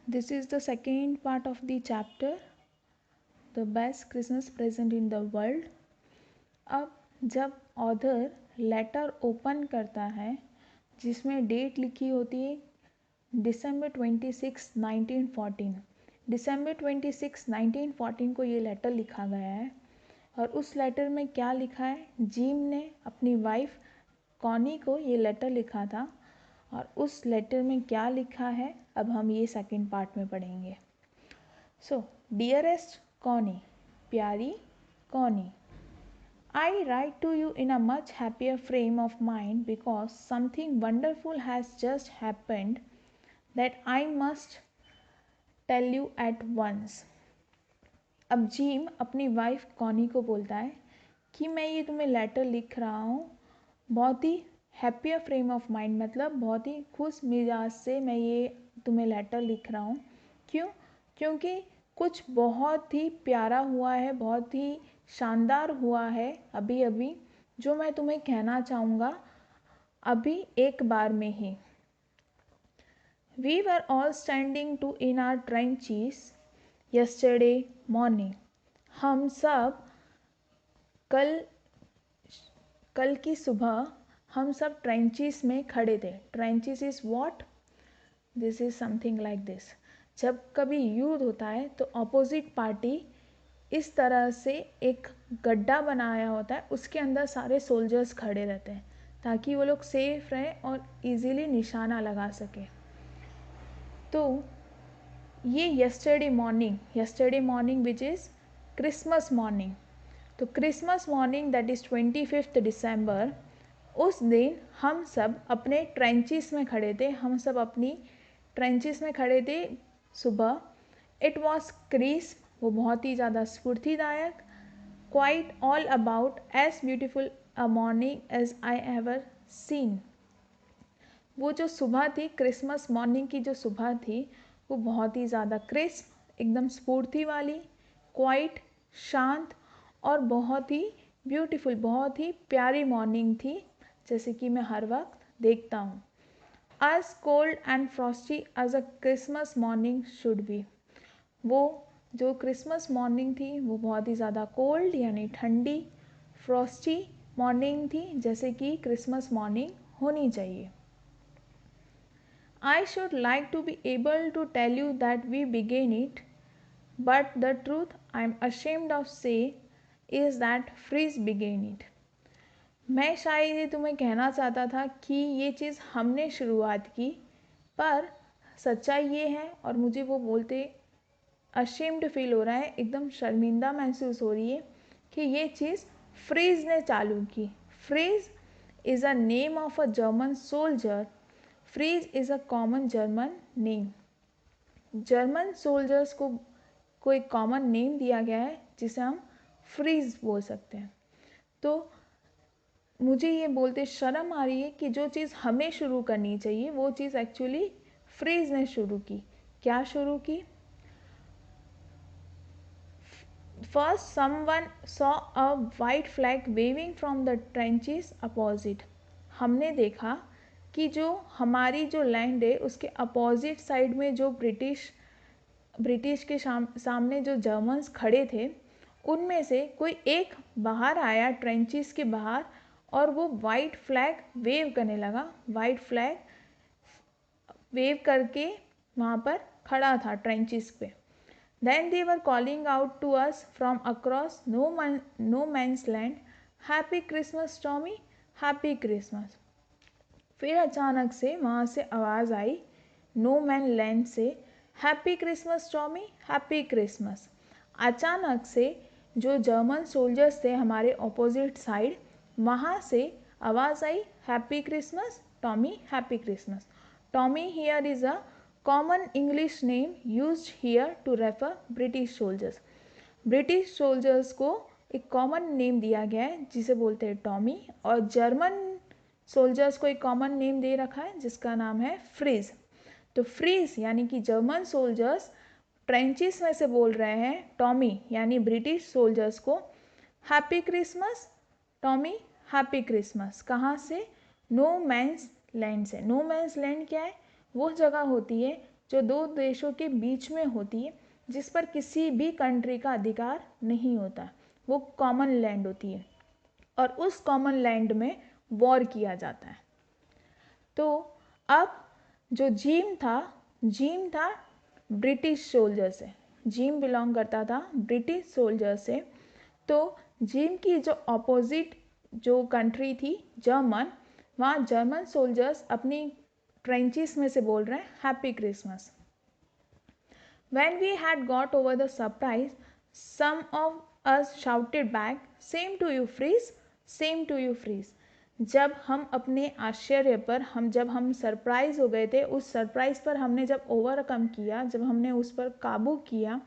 This is the second part of the chapter, the best Christmas present in the world. अब जब author letter open करता है जिसमें date लिखी होती है December 26, 1914, December 26, 1914 को ये लेटर लिखा गया है। और उस लेटर में क्या लिखा है, जिम ने अपनी वाइफ कॉनी को ये लेटर लिखा था। और उस लेटर में क्या लिखा है अब हम ये सेकंड पार्ट में पढ़ेंगे। सो डियरेस्ट कॉनी, प्यारी Connie, I write to you in a much happier frame of mind because something wonderful has just happened that I must tell you at once. अब जिम अपनी वाइफ कॉनी को बोलता है कि मैं ये तुम्हें लेटर लिख रहा हूँ बहुत ही हैप्पियर फ्रेम ऑफ माइंड, मतलब बहुत ही खुश मिजाज से मैं ये तुम्हें लेटर लिख रहा हूँ। क्यों? क्योंकि कुछ बहुत ही प्यारा हुआ है, बहुत ही शानदार हुआ है अभी अभी, जो मैं तुम्हें कहना चाहूँगा अभी एक बार में ही। We were all standing to in our trenches yesterday morning. हम सब कल की सुबह हम सब ट्रेंचेस में खड़े थे। Trenches is what? This is something like this. जब कभी युद्ध होता है तो अपोजिट पार्टी इस तरह से एक गड्ढा बनाया होता है, उसके अंदर सारे सोल्जर्स खड़े रहते हैं ताकि वो लोग सेफ रहें और इजीली निशाना लगा सके। तो ये yesterday morning which is Christmas morning. तो क्रिसमस मॉर्निंग दैट इज़ 25 दिसंबर, उस दिन हम सब अपने ट्रेंचेस में खड़े थे, हम सब अपनी ट्रेंचेस में खड़े थे सुबह। इट वॉज क्रिस्प, वो बहुत ही ज़्यादा स्फूर्तिदायक। Quite all about as beautiful a morning as I ever seen. वो जो सुबह थी, क्रिसमस मॉर्निंग की जो सुबह थी, वो बहुत ही ज़्यादा क्रिस्प, एकदम स्फूर्ति वाली, क्वाइट शांत और बहुत ही ब्यूटीफुल, बहुत ही प्यारी मॉर्निंग थी, जैसे कि मैं हर वक्त देखता हूँ। as cold and frosty as a Christmas morning should be। वो जो क्रिसमस मॉर्निंग थी वो बहुत ही ज़्यादा कोल्ड यानी ठंडी, फ्रॉस्टी मॉर्निंग थी जैसे कि क्रिसमस मॉर्निंग होनी चाहिए। I should like to be able to tell you that we began it, but the truth I am ashamed of say is that Frizz began it। मैं शायद ये तुम्हें कहना चाहता था कि ये चीज़ हमने शुरुआत की, पर सच्चाई ये है और मुझे वो बोलते अशेम्ड फील हो रहा है, एकदम शर्मिंदा महसूस हो रही है कि ये चीज़ फ्रीज ने चालू की। Fritz is a name of a German soldier. Fritz is a common German name. German soldiers को एक कॉमन नेम दिया गया है जिसे हम फ्रीज बोल सकते हैं। तो मुझे ये बोलते शर्म आ रही है कि जो चीज़ हमें शुरू करनी चाहिए वो चीज़ एक्चुअली फ्रीज ने शुरू की। क्या शुरू की? First someone saw a white flag waving from the trenches opposite. हमने देखा कि जो हमारी जो लैंड है उसके अपोजिट साइड में जो ब्रिटिश के सामने जो जर्मन्स खड़े थे, उनमें से कोई एक बाहर आया ट्रेंचेस के बाहर और वो वाइट फ्लैग वेव करने लगा। वाइट फ्लैग वेव करके वहाँ पर खड़ा था ट्रेंचेस पे। Then they were calling out to us from across no man's land, happy Christmas Tommy, happy Christmas. फिर अचानक से वहाँ से आवाज़ आई नो मैन लैंड से, happy Christmas Tommy, happy Christmas. अचानक से जो जर्मन सोल्जर्स थे हमारे ऑपोजिट साइड, वहाँ से आवाज़ आई happy Christmas Tommy, happy Christmas. Tommy here is a common English name used here to refer British soldiers. British soldiers को एक कॉमन नेम दिया गया है जिसे बोलते हैं टॉमी, और जर्मन सोल्जर्स को एक कॉमन नेम दे रखा है जिसका नाम है फ्रीज। तो फ्रीज यानी कि जर्मन सोल्जर्स ट्रेंचेस में से बोल रहे हैं टॉमी यानी ब्रिटिश सोल्जर्स को happy Christmas Tommy, happy Christmas. कहाँ से? नो मैंस लैंड से। नो मैंस लैंड क्या है? वो जगह होती है जो दो देशों के बीच में होती है, जिस पर किसी भी कंट्री का अधिकार नहीं होता, वो कॉमन लैंड होती है, और उस कॉमन लैंड में वॉर किया जाता है। तो अब जो जिम था ब्रिटिश सोल्जर से, जिम बिलोंग करता था ब्रिटिश सोल्जर से। तो जिम की जो अपोजिट जो कंट्री थी जर्मन, वहाँ जर्मन सोल्जर्स अपनी ट्रेंचेस में से बोल रहे हैं happy Christmas. When we had got over the surprise, some of us shouted back, "Same to you, freeze! Same to you, freeze!" जब हम अपने आश्चर्य पर जब हम सरप्राइज हो गए थे, उस सरप्राइज पर हमने जब ओवरकम किया, जब हमने उस पर काबू किया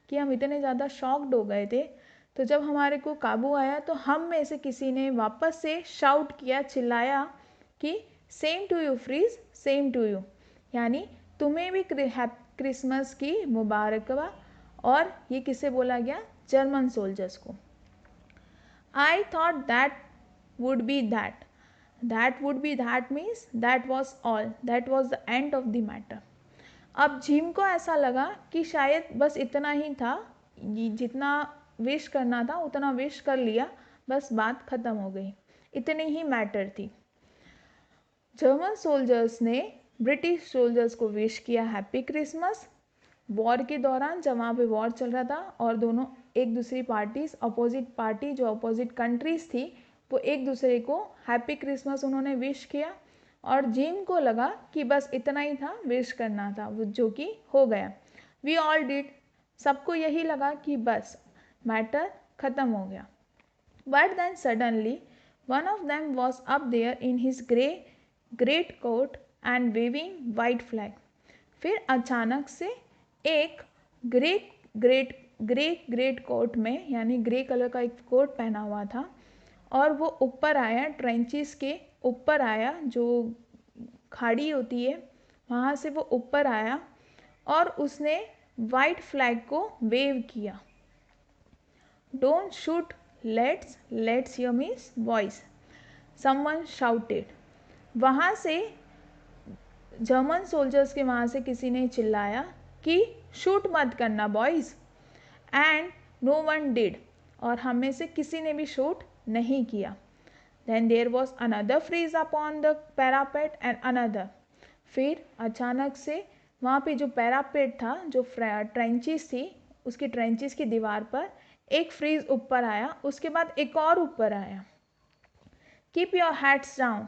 कि हम इतने ज़्यादा शॉक्ड हो गए थे, तो जब हमारे को काबू आया तो हम में से किसी ने वापस से शाउट किया, चिल्लाया कि same to you Fritz, same to you, यानी तुम्हें भी क्रिसमस की मुबारकबाद। और ये किसे बोला गया? जर्मन सोल्जर्स को। I thought that would be that, that would be that means that was all, that was the end of the matter. अब जिम को ऐसा लगा कि शायद बस इतना ही था, जितना विश करना था उतना विश कर लिया, बस बात ख़त्म हो गई, इतनी ही मैटर थी। जर्मन सोल्जर्स ने ब्रिटिश सोल्जर्स को विश किया हैप्पी क्रिसमस। वॉर के दौरान जब वहाँ पे वॉर चल रहा था और दोनों एक दूसरी पार्टीज, अपोजिट पार्टी जो अपोजिट कंट्रीज थी, वो एक दूसरे को हैप्पी क्रिसमस उन्होंने विश किया। और जिम को लगा कि बस इतना ही था, विश करना था, वो जो कि हो गया। वी ऑल डिड, सबको यही लगा कि बस मैटर ख़त्म हो गया। But then suddenly one of them was up there in his great coat and waving white flag. फिर अचानक से एक ग्रेट कोट में, यानी ग्रे कलर का एक कोट पहना हुआ था, और वो ऊपर आया, ट्रेंचेस के ऊपर आया, जो खाड़ी होती है वहाँ से वो ऊपर आया, और उसने वाइट फ्लैग को वेव किया। Don't shoot, let's hear means voice, someone shouted. वहाँ से जर्मन सोल्जर्स के वहाँ से किसी ने चिल्लाया कि शूट मत करना boys, and no one did, और हम में से किसी ने भी शूट नहीं किया। Then there was another Fritz upon the parapet and another. फिर अचानक से वहाँ पे जो पैरापेट था, जो ट्रेंचेस थी, उसकी ट्रेंचेस की दीवार पर एक फ्रीज ऊपर आया, उसके बाद एक और ऊपर आया। Keep your hats down,